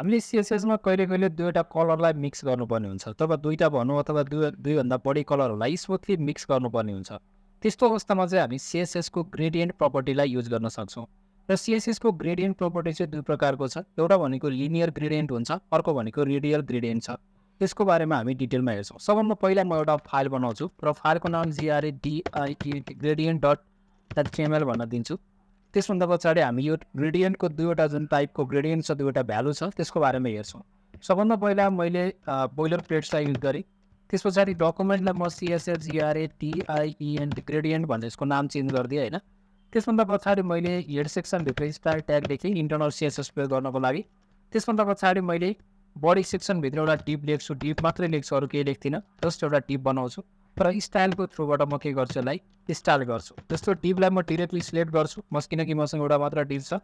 हामीले सीएसएस मा कहिले-कहिले दुईवटा कलरलाई मिक्स गर्नुपर्ने हुन्छ। अथवा दुईटा भनौँ अथवा दुईभन्दा बढी कलरहरूलाई स्मुथली मिक्स गर्नुपर्ने हुन्छ। त्यस्तो अवस्थामा चाहिँ हामी सीएसएस को ग्रेडियन्ट प्रपर्टीलाई युज गर्न सक्छौँ। र सीएसएस को ग्रेडियन्ट प्रपर्टी चाहिँ दुई प्रकारको छ। एउटा भनेको लिनियर ग्रेडियन्ट हुन्छ, अर्को भनेको रेडियल ग्रेडियन्ट छ। त्यसको बारेमा हामी डिटेलमा हेर्छौँ। सबभन्दा पहिला म एउटा फाइल बनाउँछु र फाइलको नाम gradient.html भन्न दिन्छु। त्यसभन्दा पछाडि हामी यो ग्रेडियन्टको दुईवटा जुन टाइपको ग्रेडियन्ट छ, दुईवटा भ्यालु छ, त्यसको बारेमा हेर्छौँ। सबभन्दा पहिला मैले बोइलर प्लेट्सलाई युज गरेँ। त्यस पछाडि डकुमेन्टलाई म CSS ग्रेडियन्ट भनेर यसको नाम चेन्ज गरिदिएँ होइन। त्यसभन्दा पछाडि मैले हेड सेक्सनभित्र स्टाइल ट्याग लेखेँ इन्टरनल CSS प्रयोग गर्नको लागि। त्यसभन्दा पछाडि मैले बडी सेक्सनभित्र एउटा डिप लेख्छु, डिप मात्रै लेख्छु, अरू केही लेख्दिनँ, जस्ट एउटा डिप बनाउँछु र स्टाइलको थ्रुबाट म के गर्छु, यसलाई स्टाइल गर्छु। जस्तो डिपलाई म डिरेक्टली सिलेक्ट गर्छु किनकि मसँग एउटा मात्र डिप छ।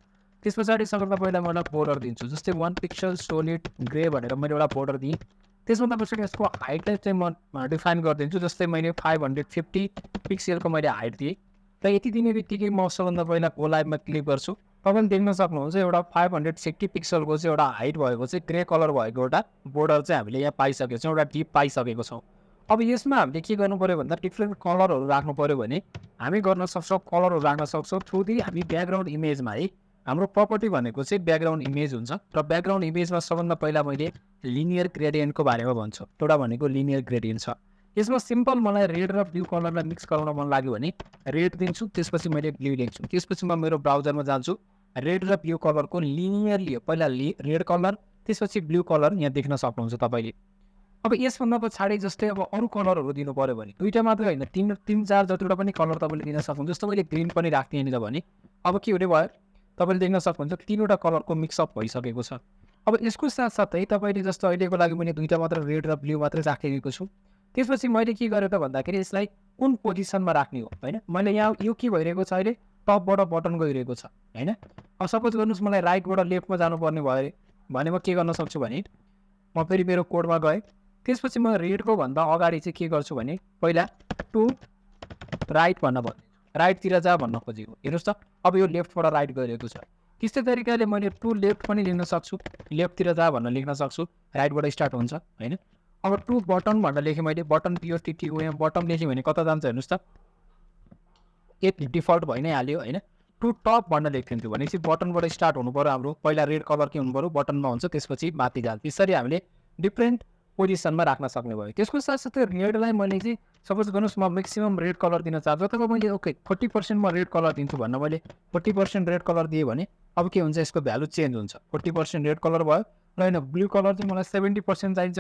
त्यस पछाडि सबभन्दा पहिला म एउटा बोर्डर दिन्छु, जस्तै 1 पिक्सल सोलिड ग्रे भनेर मैले एउटा बोर्डर दिएँ। त्यसभन्दा पछाडि यसको हाइटलाई चाहिँ म डिफाइन गरिदिन्छु, जस्तै मैले 550 पिक्सलको मैले हाइट दिएँ र यति दिने बित्तिकै म सबभन्दा पहिला गो लाइभमा क्लिक गर्छु। तपाईँले देख्न सक्नुहुन्छ एउटा 560 पिक्सलको चाहिँ एउटा हाइट भएको चाहिँ ग्रे कलर भएको एउटा बोर्डर चाहिँ हामीले यहाँ पाइसकेको छौँ, एउटा डिप पाइसकेको छौँ। अब यसमा हामीले के गर्नु पऱ्यो भन्दा डिफ्रेन्ट कलरहरू राख्नु पऱ्यो भने हामी गर्न सक्छौँ, कलरहरू राख्न सक्छौँ थ्रु दि हामी ब्याकग्राउन्ड इमेजमा है। हाम्रो प्रपर्टी भनेको चाहिँ ब्याकग्राउन्ड इमेज हुन्छ र ब्याकग्राउन्ड इमेजमा सबभन्दा पहिला मैले लिनियर ग्रेडियन्टको बारेमा भन्छु। एउटा भनेको लिनियर ग्रेडियन्ट छ। यसमा सिम्पल मलाई रेड र ब्लू कलरलाई मिक्स गराउन मन लाग्यो भने रेड दिन्छु, त्यसपछि मैले ब्लू लेख्छु। त्यसपछि म मेरो ब्राउजरमा जान्छु, रेड र ब्लू कलरको लिनियरली पहिला रेड कलर, त्यसपछि ब्लू कलर यहाँ देख्न सक्नुहुन्छ तपाईँले। अब यसभन्दा पछाडि जस्तै अब अरू कलरहरू दिनु पऱ्यो भने दुईवटा मात्रै होइन, तिन चार जतिवटा पनि कलर तपाईँले दिन सक्नुहुन्छ। जस्तो मैले ग्रिन पनि राख्थेँ यहाँनिर भने अब के हुने भयो, तपाईँले देख्न सक्नुहुन्छ तीनवटा कलरको मिक्सअप भइसकेको छ। अब यसको साथसाथै तपाईँले जस्तो अहिलेको लागि मैले दुईवटा मात्र रेड र ब्लू मात्रै राखिदिएको छु। त्यसपछि मैले के गरेँ त भन्दाखेरि यसलाई कुन पोजिसनमा राख्ने हो होइन। मैले यहाँ यो के भइरहेको छ, अहिले टपबाट बटन गइरहेको छ होइन। अब सपोज गर्नुहोस् मलाई राइटबाट लेफ्टमा जानुपर्ने भयो अरे भने म के गर्न सक्छु भने म फेरि मेरो कोडमा गएँ। त्यसपछि म रेडको भन्दा अगाडि चाहिँ के गर्छु भने पहिला टु राइट भन्न भन्छु, राइटतिर जा भन्न खोजेको। हेर्नुहोस् त अब यो लेफ्टबाट राइट गइरहेको छ। त्यस्तै तरिकाले मैले टु लेफ्ट पनि लेख्न सक्छु, लेफ्टतिर जा भन्न लेख्न सक्छु, राइटबाट स्टार्ट हुन्छ होइन। अब टु बटन भनेर लेखेँ मैले, बटन यहाँ बटन लेखेँ भने कता जान्छ हेर्नुहोस् त, एक डिफल्ट भइ नै हाल्यो होइन। टु टप भनेर लेखिदिन्छु भने चाहिँ बटनबाट स्टार्ट हुनु पऱ्यो हाम्रो। पहिला रेड कलर के हुनु पऱ्यो, बटनमा हुन्छ, त्यसपछि माथि जान्छ। त्यसरी हामीले डिफ्रेन्ट पोजिसनमा राख्न सक्ने भयो। त्यसको साथसाथै रेडलाई मैले चाहिँ सपोज गर्नुहोस् म म्याक्सिमम रेड कलर दिन चाहन्छु, अथवा मैले ओके 40% म रेड कलर दिन्छु भन्न मैले 40% रेड कलर दिएँ भने अब के हुन्छ, यसको भ्यालु चेन्ज हुन्छ। 40% रेड कलर भयो र होइन ब्लू कलर चाहिँ मलाई 70% चाहिन्छ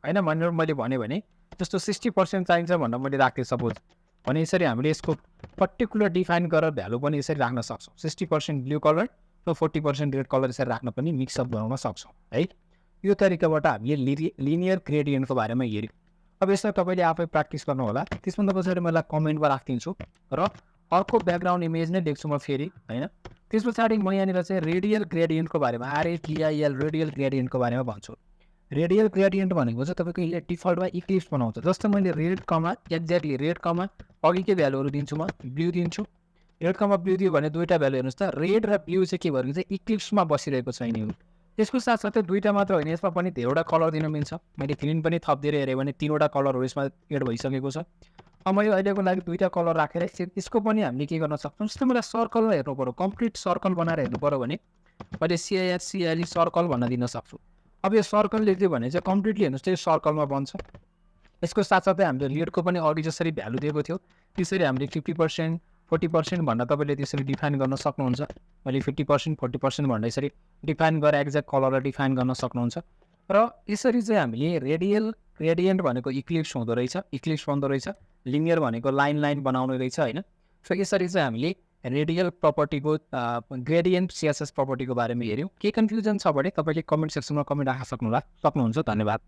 होइन भनेर मैले भने जस्तो 60% चाहिन्छ भनेर मैले राखेँ सपोज भने यसरी हामीले यसको पर्टिकुलर डिफाइन गरेर भ्यालु पनि यसरी राख्न सक्छौँ। 60% ब्लू कलर र 40% रेड कलर यसरी राख्न पनि मिक्सअप बनाउन सक्छौँ है। यो तरिकाबाट हामीले लिनियर ग्रेडियन्टको बारेमा हेऱ्यौँ। अब यसलाई तपाईँले आफै प्र्याक्टिस गर्नु होला। त्यसभन्दा पछाडि मैले कमेन्टमा राखिदिन्छु र अर्को ब्याकग्राउन्ड इमेज नै लेख्छु म फेरि होइन। त्यस पछाडि म यहाँनिर चाहिँ रेडियल ग्रेडियन्टको बारेमा RADIAL रेडियल ग्रेडियन्टको बारेमा भन्छु। रेडियल ग्रेडियन्ट भनेको चाहिँ तपाईँको यसले डिफल्टमा इक्लिप्स बनाउँछ। जस्तो मैले रेड कमा एक्ज्याक्टली रेड कमा अघिकै भ्यालुहरू दिन्छु, म ब्लू दिन्छु, रेड कमा ब्लू दियो भने दुईवटा भ्यालु हेर्नुहोस् त, रेड र ब्लू चाहिँ के भनेको चाहिँ इक्लिप्समा बसिरहेको छ यिनीहरू। त्यसको साथसाथै दुईवटा मात्र होइन, यसमा पनि धेरैवटा कलर दिन मिल्छ। मैले ग्रिन पनि थपिदिएर हेरेँ भने तीनवटा कलरहरू यसमा एड भइसकेको छ। अब मैले अहिलेको लागि दुईवटा कलर राखेर यसको पनि हामीले के गर्न सक्छौँ, जस्तो मलाई सर्कलमा हेर्नु पऱ्यो, कम्प्लिट सर्कल बनाएर हेर्नु पऱ्यो भने मैले CISCLE सर्कल भन्न दिन सक्छु। अब यो सर्कल लेख्यो भने चाहिँ कम्प्लिटली हेर्नुहोस् त यो सर्कलमा बन्छ। यसको साथसाथै हामीले रेडको पनि अघि जसरी भ्यालु दिएको थियो त्यसरी हामीले 50% 40% भनेर तपाईँले त्यसरी डिफाइन गर्न सक्नुहुन्छ। मैले 50% 40% भनेर यसरी डिफाइन गरेर एक्ज्याक्ट कलरलाई डिफाइन गर्न सक्नुहुन्छ। र यसरी चाहिँ हामीले रेडियल ग्रेडियन्ट भनेको इक्लिप्स हुँदो रहेछ, इक्लिप्स बन्दो रहेछ, लिनियर भनेको लाइन बनाउने रहेछ होइन। सो यसरी चाहिँ हामीले रेडियल प्रपर्टीको ग्रेडियन्ट CSS प्रपर्टीको बारेमा हेऱ्यौँ। के कन्फ्युजन छ भने तपाईँले कमेन्ट सेक्सनमा कमेन्ट राख्न सक्नुहुन्छ। धन्यवाद।